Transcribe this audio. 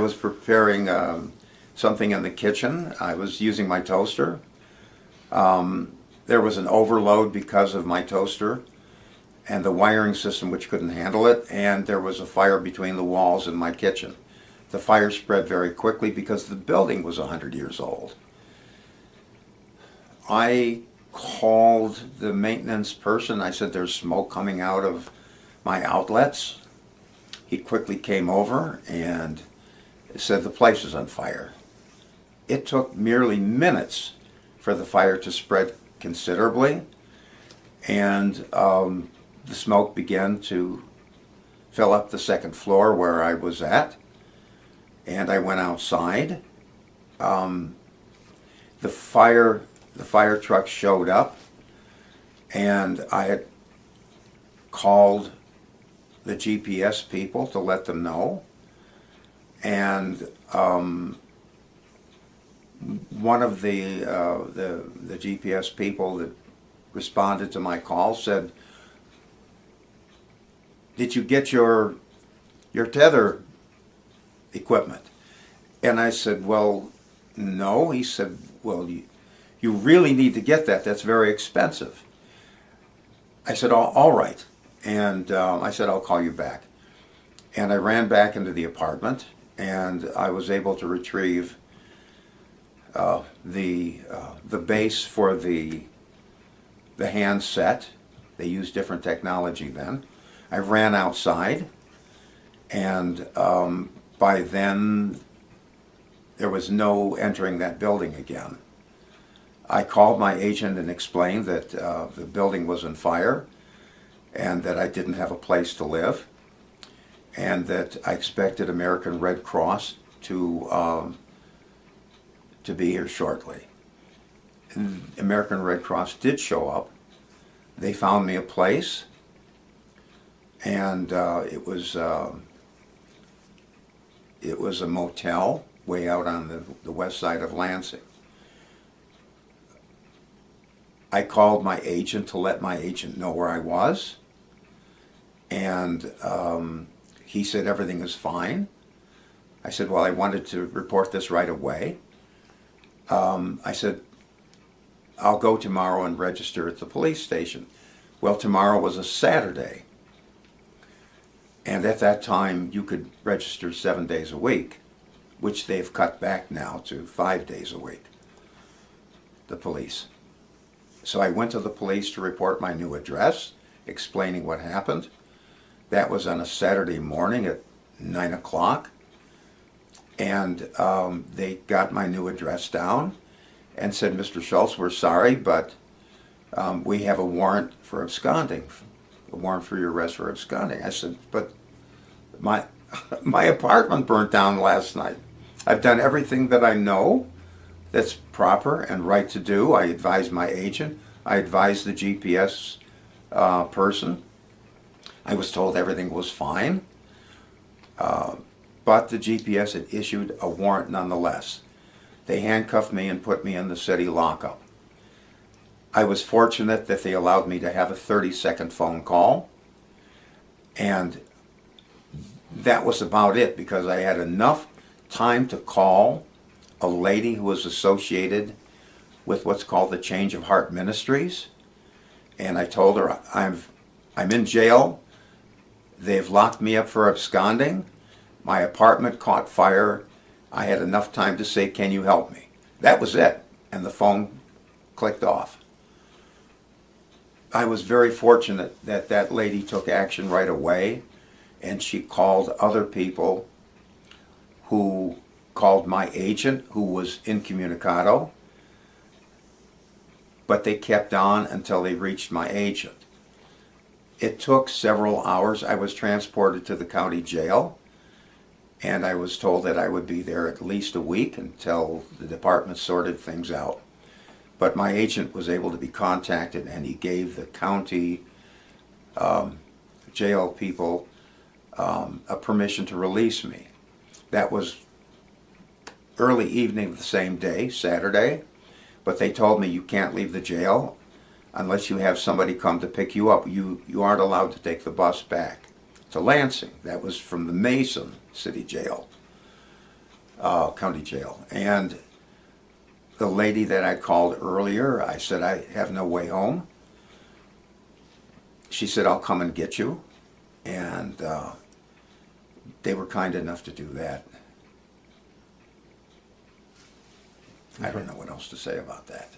was preparing something in the kitchen. I was using my toaster. There was an overload because of my toaster and the wiring system which couldn't handle it, and there was a fire between the walls in my kitchen. The fire spread very quickly because the building was 100 years old. I called the maintenance person. I said, there's smoke coming out of my outlets. He quickly came over and said the place is on fire. It took merely minutes for the fire to spread considerably, and the smoke began to fill up the second floor where I was at, and I went outside. The fire truck showed up, and I had called the GPS people to let them know, and one of the GPS people that responded to my call said, "Did you get your tether equipment?" And I said, "Well, no." He said, "Well, you really need to get that. That's very expensive." I said, all right. And I said, "I'll call you back." And I ran back into the apartment, and I was able to retrieve the base for the handset. They used different technology then. I ran outside, and by then there was no entering that building again. I called my agent and explained that the building was on fire and that I didn't have a place to live, and that I expected American Red Cross to be here shortly. And American Red Cross did show up. They found me a place, and it was a motel way out on the west side of Lansing. I called my agent to let my agent know where I was, and he said everything is fine. I said, well, I wanted to report this right away. I said, I'll go tomorrow and register at the police station. Well, tomorrow was a Saturday, and at that time you could register 7 days a week, which they've cut back now to 5 days a week, the police. So I went to the police to report my new address, explaining what happened. That was on a Saturday morning at 9 o'clock. And they got my new address down and said, "Mr. Shultz, we're sorry, but we have a warrant for absconding, a warrant for your arrest for absconding." I said, "But my apartment burnt down last night. I've done everything that I know that's proper and right to do. I advised my agent. I advised the GPS person. I was told everything was fine. But the GPS had issued a warrant nonetheless. They handcuffed me and put me in the city lockup. I was fortunate that they allowed me to have a 30-second phone call, and that was about it, because I had enough time to call a lady who was associated with what's called the Change of Heart Ministries, and I told her, I'm in jail. They've locked me up for absconding. My apartment caught fire. I had enough time to say, "Can you help me?" That was it, and the phone clicked off. I was very fortunate that that lady took action right away, and she called other people who called my agent, who was incommunicado, but they kept on until they reached my agent. It took several hours. I was transported to the county jail, and I was told that I would be there at least a week until the department sorted things out. But my agent was able to be contacted, and he gave the county jail people a permission to release me. That was early evening of the same day, Saturday, but they told me, "You can't leave the jail unless you have somebody come to pick you up. You aren't allowed to take the bus back to Lansing." That was from the Mason City Jail. County jail. And the lady that I called earlier, I said, I have no way home. She said, I'll come and get you. And they were kind enough to do that. I don't know what else to say about that.